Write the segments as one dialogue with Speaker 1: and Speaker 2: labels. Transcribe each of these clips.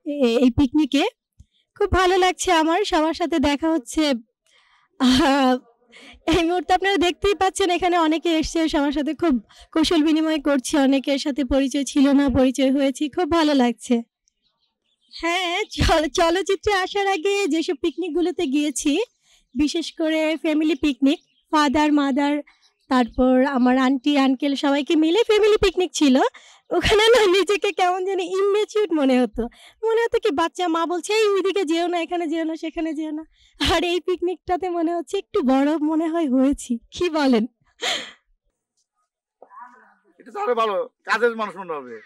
Speaker 1: এই পিকনিকে। খুব ভালো লাগছে আমার। সবার সাথে দেখা হচ্ছে। আহ এই মুহূর্তে আপনারা দেখতেই পাচ্ছেন এখানে অনেকে এসছে। সবার সাথে খুব কুশল বিনিময় করছি। অনেকের সাথে পরিচয় ছিল না, পরিচয় হয়েছি। খুব ভালো লাগছে। হ্যাঁ, চলচ্চিত্রে আসার আগে যেসব পিকনিকগুলোতে গিয়েছি, বিশেষ করে ফ্যামিলি পিকনিক, ফাদার, মাদার, তারপর আমার আন্টি, আঙ্কেল সবাইকে মিলে ফ্যামিলি পিকনিক ছিল। ওখানে না নিজেকে কেমন জানি ইমেচিউর মনে হতো। মনে হতো কি বাচ্চা, মা বলছে, "এই ওইদিকে যেও না, এখানে যেও না, সেখানে যেও না।" আর এই পিকনিকটাতে মনে হচ্ছে একটু বড় মনে হয় হয়েছি। কি বলেন?
Speaker 2: এটা তো আরো ভালো, কাজের মানুষ মনে হবে।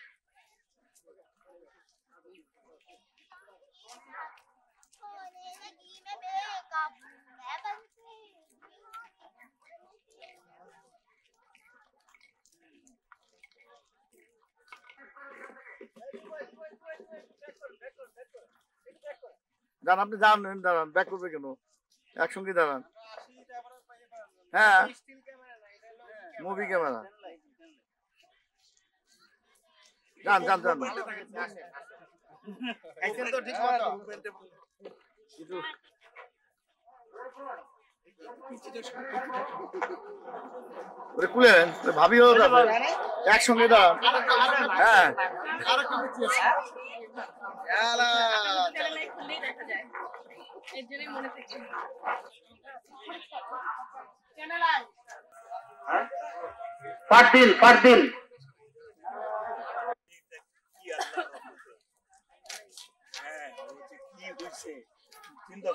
Speaker 2: যান, আপনি যান, দাঁড়ান, ব্যাক করবে কেন? একসঙ্গে দাঁড়ান। হ্যাঁ, মুভি ক্যামেরা। যান যান যান। কিছু ওরে কুলেন, ভাবিও একসঙ্গে দাঁড়ান। হ্যাঁ,
Speaker 3: পারদিন পারদিন
Speaker 2: চিন্তা